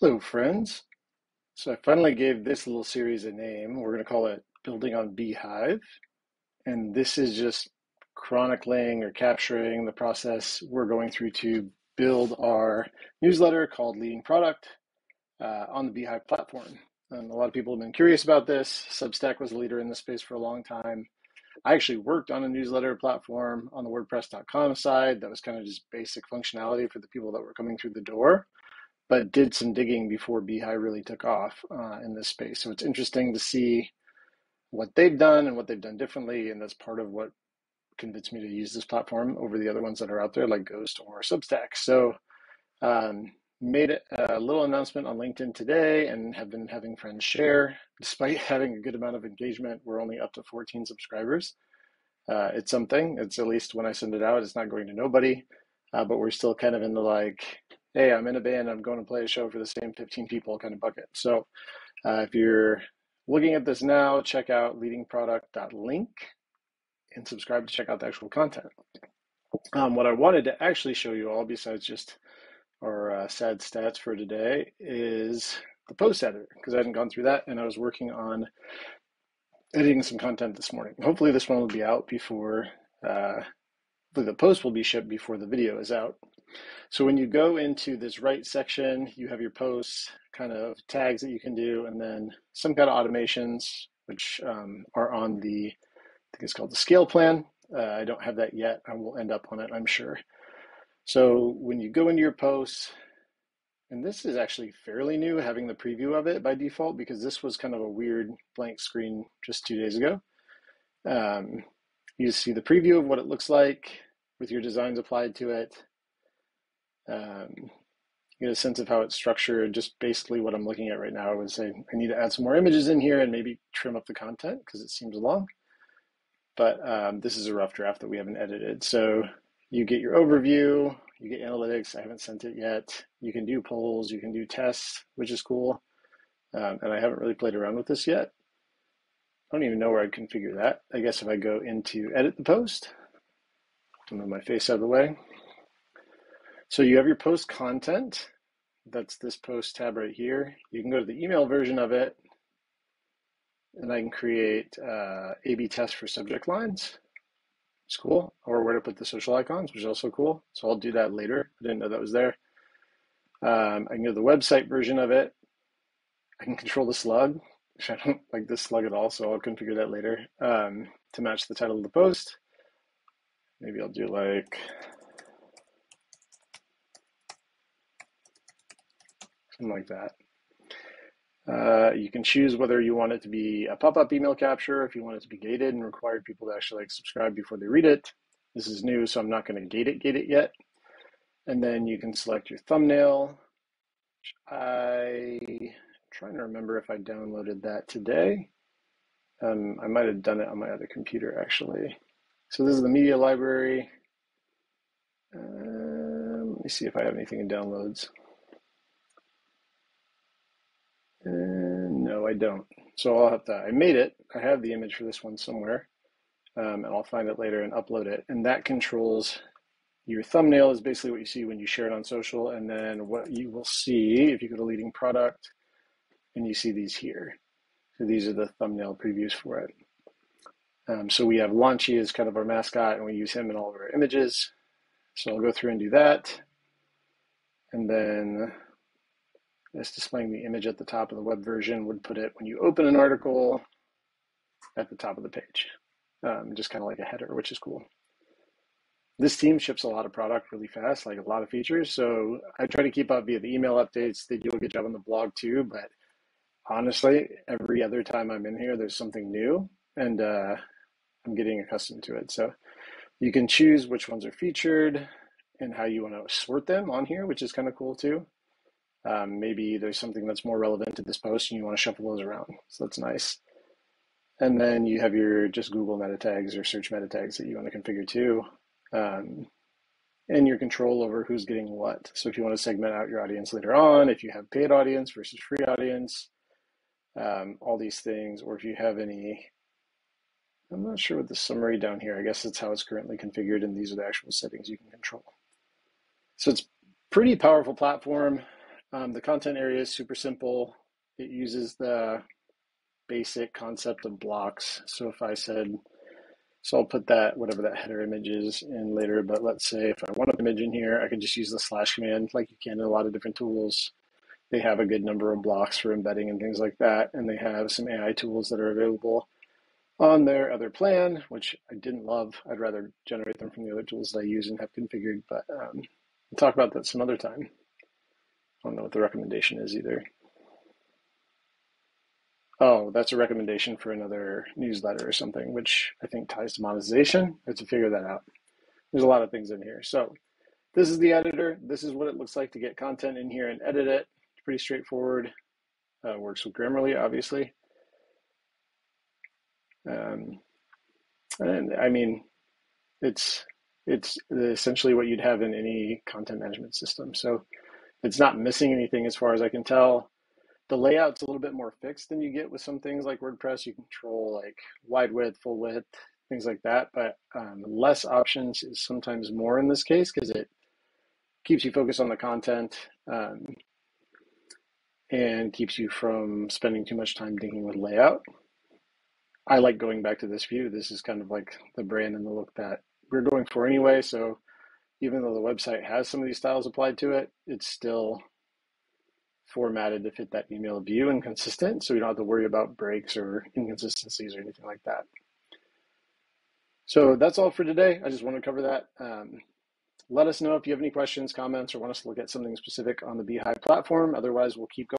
Hello, friends. So I finally gave this little series a name. We're going to call it Building on Beehiiv. And this is just chronicling or capturing the process we're going through to build our newsletter called Leading Product on the Beehiiv platform. And a lot of people have been curious about this. Substack was a leader in this space for a long time. I actually worked on a newsletter platform on the WordPress.com side that was kind of just basic functionality for the people that were coming through the door, but did some digging before Beehiiv really took off in this space. So it's interesting to see what they've done and what they've done differently, and that's part of what convinced me to use this platform over the other ones that are out there, like Ghost or Substack. So made a little announcement on LinkedIn today and have been having friends share. Despite having a good amount of engagement, we're only up to 14 subscribers. It's something. It's at least when I send it out, it's not going to nobody, but we're still kind of in the like, hey, I'm in a band, I'm going to play a show for the same 15 people kind of bucket. So if you're looking at this now, check out leadingproduct.link and subscribe to check out the actual content. What I wanted to actually show you all, besides just our sad stats for today, is the post editor, because I hadn't gone through that and I was working on editing some content this morning. Hopefully this one will be out before, the post will be shipped before the video is out. So when you go into this right section, you have your posts, kind of tags that you can do, and then some kind of automations, which are on the, I think it's called the scale plan. I don't have that yet. I will end up on it, I'm sure. So when you go into your posts, and this is actually fairly new, having the preview of it by default, because this was kind of a weird blank screen just 2 days ago. You see the preview of what it looks like with your designs applied to it. You get a sense of how it's structured. Just basically what I'm looking at right now, I would say I need to add some more images in here and maybe trim up the content because it seems long. But this is a rough draft that we haven't edited. So you get your overview, you get analytics. I haven't sent it yet. You can do polls, you can do tests, which is cool. And I haven't really played around with this yet. I don't even know where I'd configure that. I guess if I go into edit the post, I'll move my face out of the way. So you have your post content. That's this post tab right here. You can go to the email version of it, and I can create A/B tests for subject lines. It's cool. Or where to put the social icons, which is also cool. So I'll do that later. I didn't know that was there. I can go to the website version of it. I can control the slug, which I don't like this slug at all, so I'll configure that later to match the title of the post. Maybe I'll do like something like that. You can choose whether you want it to be a pop-up email capture, if you want it to be gated and require people to actually like subscribe before they read it. This is new, so I'm not going to gate it yet. And then you can select your thumbnail. I'm trying to remember if I downloaded that today. I might have done it on my other computer actually. So this is the media library. Let me see if I have anything in downloads. No, I don't. So I'll have to, I made it. I have the image for this one somewhere, and I'll find it later and upload it. And that controls your thumbnail is basically what you see when you share it on social. And then what you will see if you go to leading product and you see these here. So these are the thumbnail previews for it. So we have Launchy as kind of our mascot, and we use him in all of our images. So I'll go through and do that. And then this displaying the image at the top of the web version would put it when you open an article at the top of the page. Just kind of like a header, which is cool. This team ships a lot of product really fast, like a lot of features. So I try to keep up via the email updates. They do a good job on the blog too, but honestly, every other time I'm in here, there's something new, and I'm getting accustomed to it. So you can choose which ones are featured and how you want to sort them on here, which is kind of cool too. Maybe there's something that's more relevant to this post and you want to shuffle those around. So that's nice. And then you have your just Google meta tags or search meta tags that you want to configure too. And your control over who's getting what. So if you want to segment out your audience later on, if you have paid audience versus free audience, all these things, or if you have any, I'm not sure what the summary down here, I guess that's how it's currently configured, and these are the actual settings you can control. So it's a pretty powerful platform. The content area is super simple. It uses the basic concept of blocks. So if I said, so I'll put that, whatever that header image is in later, but let's say if I want an image in here, I can just use the slash command like you can in a lot of different tools. They have a good number of blocks for embedding and things like that. And they have some AI tools that are available on their other plan, which I didn't love. I'd rather generate them from the other tools that I use and have configured, but we'll talk about that some other time. I don't know what the recommendation is either. Oh, that's a recommendation for another newsletter or something, which I think ties to monetization. I have to figure that out. There's a lot of things in here. So this is the editor. This is what it looks like to get content in here and edit it. It's pretty straightforward. Works with Grammarly, obviously. And I mean, it's essentially what you'd have in any content management system. So it's not missing anything as far as I can tell. The layout's a little bit more fixed than you get with some things like WordPress. You control like wide width, full width, things like that. But less options is sometimes more in this case because it keeps you focused on the content and keeps you from spending too much time thinking with layout. I like going back to this view. This is kind of like the brand and the look that we're going for anyway. So even though the website has some of these styles applied to it, it's still formatted to fit that email view and consistent. So we don't have to worry about breaks or inconsistencies or anything like that. So that's all for today. I just want to cover that. Let us know if you have any questions, comments, or want us to look at something specific on the Beehiiv platform. Otherwise, we'll keep going.